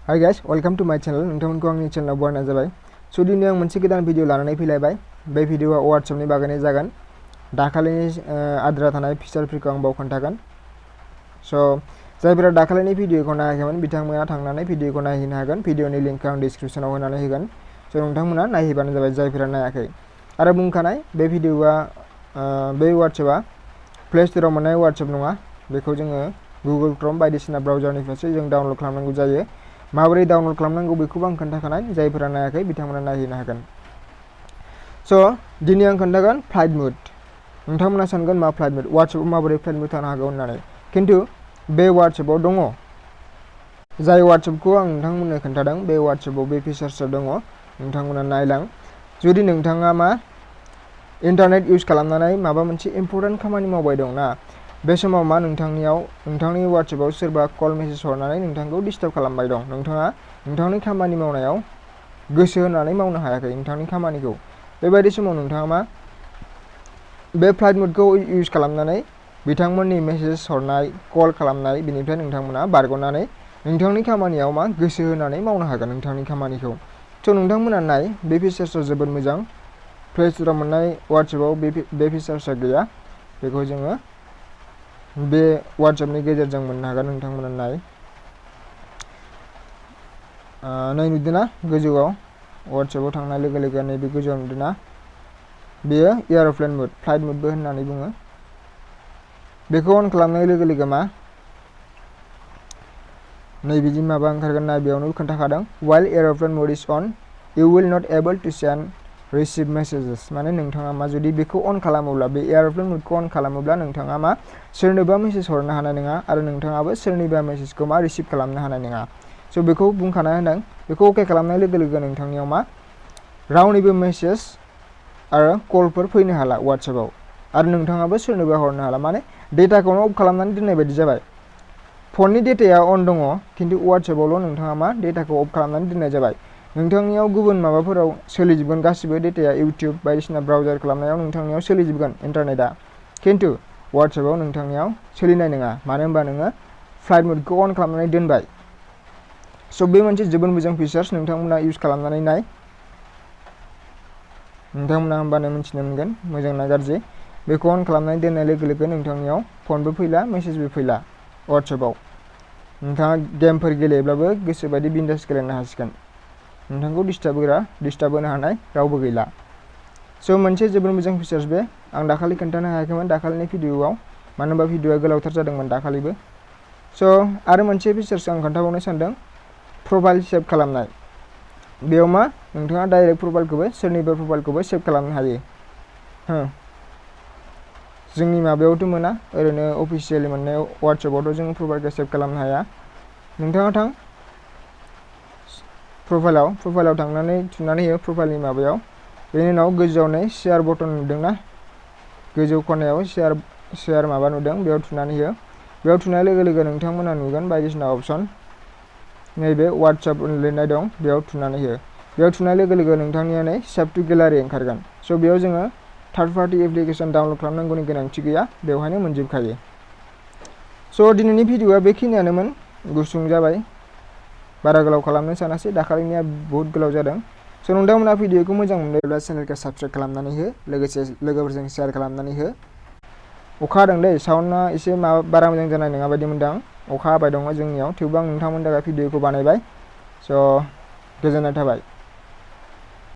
Hi guys, welcome to my channel. नोंथांमोनखौ आंनि चेनेलाव बरायनाय जाबाय। स' दिनै आं मोनसे गोदान भिडिअ लानानै फैलायबाय। बे भिडिअआ WhatsAppनि बागैनो जागोन। दाखालिनि आद्रा थानाय फिचारफोरखौ आं बाव खोन्थागोन। स' जायफोरा दाखालिनि भिडिअखौ नायाखैमोन बिथांमोना थांनानै भिडिअखौ नायहैनो हागोन। भिडिअनि लिंकखौ आं डिसक्रिप्शनाव होनानै होगोन। स' नोंथांमोना नायहैबानो जाबाय जायफोरा नायाखै। आरो बुंखानाय बे भिडिअआ बे WhatsAppआ प्ले स्ट'राव मोननाय WhatsApp नङा। बेखौ जोङो Google Chrome बायदिसिना ब्राउजारनिफ्रायसो जों डाउनल'ड खालामनांगौ जायो। माबोरै डाउनल'ड खालामनांगौ बेखौबो आं खोन्थाखानाय। जायफोरा नायाखै बिथांमोना नायहैनो हागोन। स' दिनै आं खोन्थागोन फ्लाइट मुड। नोंथांमोना सानगोन मा फ्लाइट मुड? WhatsAppआव माबोरै फ्लाइट मुड थानो हागौ होननानै। खिन्थु बे WhatsAppआव दङ। जाय WhatsAppखौ आं नोंथांमोननो खोन्थादों बे WhatsAppआव बे फिचार्सआ दङ। नोंथांमोना नायलां। जुदि नोंथाङा इन्टारनेट इउज खालामनानै माबा मोनसे इम्परटेन्ट खामानि मावबाय दंना, बे समाव नोंथांनि WhatsAppआव सोरबा कल मेसेज हरनानै नोंथांखौ डिस्टार्ब खालामबाय दं। नोंथाङा नोंथांनि खामानि मावनायाव गोसो होनानै मावनो हायाखै नोंथांनि खामानिखौ। बेबायदि समाव नोंथाङा बे फ्लाइट मुडखौ इउज खालामनानै बिथांमोननि मेसेज हरनाय, कल खालामनाय बिनिफ्राय नोंथांमोना बारग'नानै नोंथांनि खामानियाव गोसो होनानै मावनो हागोन नोंथांनि खामानिखौ। स' नोंथांमोना नाय, बे फिचार्सआ जोबोद मोजां। प्ले स्ट'राव मोननाय WhatsAppआव बे फिचार्सआ गैया। बेखौ जोङो बे WhatsAppनि गेजेरजों मोननो हागोन। नोंथांमोना नाय। नै नुदोंना गोजौआव WhatsAppआव थांनाय लोगो लोगो नैबे गोजौआव नुदोंना? बेयो एयारप्लेन मुड, फ्लाइट मुडबो होननानै बुङो। बेखौ अन खालामनाय लोगो लोगो नै बिदि माबा ओंखारगोन ना, बेयावनो खोन्थाखादों। While airplane mode is on, you will not able to send receive messages। माने नोंथाङा जुदि बेखौ अन खालामोब्ला, बे एयारप्लेन मुडखौ अन खालामोब्ला नोंथाङा सोरनोबा मेसेज हरनो हानाय नङा आरो नोंथाङाबो सोरनिबा मेसेजखौ रिसिभ खालामनो हानाय नङा। स' बेखौ बुंखाना होदों। बेखौ अके खालामनाय लोगो लोगो नोंथांनियाव रावनिबो मेसेज आरो कलफोर फैनो हाला WhatsAppआव। आरो नोंथाङाबो सोरनोबा हरनो हाला। माने डेटाखौनो अफ खालामनानै दोननाय बायदि जाबाय। फननि डेटाया अन दङ, खिन्थु WhatsAppआवल' नोंथाङा डेटाखौ अफ खालामनानै दोननाय जाबाय। नोंथांनियाव गुबुन माबाफोराव सोलिजोबगोन गासिबो डेटाया, इउटिउब बायदिसिना ब्राउजार खालामनायाव नोंथांनियाव सोलिजोबगोन इन्टारनेटआ। खिन्थु WhatsAppआव नोंथांनियाव सोलिनाय नङा। मानो होनबा नोङो फ्लाइट मुडखौ अन खालामनानै दोनबाय। स' बे मोनसे जोबोद मोजां फिचार्स। नोंथांमोना इउज खालामनानै नाय। नोंथांमोना होमबानो मिथिनो मोनगोन मोजां ना गाज्रि। बेखौ अन खालामनानै दोननाय लोगो लोगो नोंथांनियाव फनबो फैला, मेसेजबो फैला WhatsAppआव। नोंथाङा गेमफोर गेलेयोब्लाबो गोसोबायदि बिन्दास गेलेनो हासिगोन। नोंथांखौ डिस्टार्ब होनो हानाय रावबो गैला। स' मोनसे जोबोद मोजां फिचार्स बे। आं दाखालि खोन्थानो हायाखैमोन दाखालिनि भिडिअआव, मानो होनबा भिडिअआ गोलावथार जादोंमोन दाखालिबो। स' आरो मोनसे फिचार्स आं खोन्थाबावनो सानदों, प्रफाइल सेभ खालामनाय। बेयाव नोंथाङा डाइरेक्ट प्रफाइलखौबो सोरनिबा प्रफाइलखौबो सेभ खालामनो हायो। जोंनि माबायावथ' मोना, ओरैनो अफिसियेलि मोननायाव WhatsAppआवथ' जों प्रफाइलखौ सेभ खालामनो हाया। नोंथाङा प्रफाइलाव थांनानै थुनानै हो प्रफाइलनि माबायाव। बेनि उनाव गोजौआव शेयार बटन नुदोंना? गोजौ खनायाव शेयार माबा नुदों, बेयाव थुनानै हो। बेयाव थुनाय लोगो लोगो नोंथांमोना नुगोन बायदिसिना अपसन। नैबे WhatsApp लिरनाय दं, बेयाव थुनानै हो। बेयाव थुनाय लोगो लोगो नोंथांनिया सेभ टु गेलारि ओंखारगोन। स' बेयाव जोङो थार्ड पार्टि एप्लिकेसन डाउनल'ड खालामनांगौनि गोनांथि गैया, बेवहायनो मोनजोबखायो। स' दिनैनि भिडिअआ बेखिनियानोमोन। गुसुं जाबाय, बारा गोलाव खालामनो सानासै। दाखालिनिया बहुत गोलाव जादों। स' नोंथांमोना भिडिअखौ मोजां मोनदोंब्ला चेनेलखौ साबस्क्राइब खालामनानै हो, लोगोसे लोगोफोरजों शेयार खालामनानै हो। अखा हादों दै, साउन्डआ एसे बारा मोजां जानाय नङा बायदि मोनदों। अखा हाबाय दङ जोंनियाव, थेवबो आं नोंथांमोननि थाखाय भिडिअखौ बानायबाय। स' गोजोननाय थाबाय।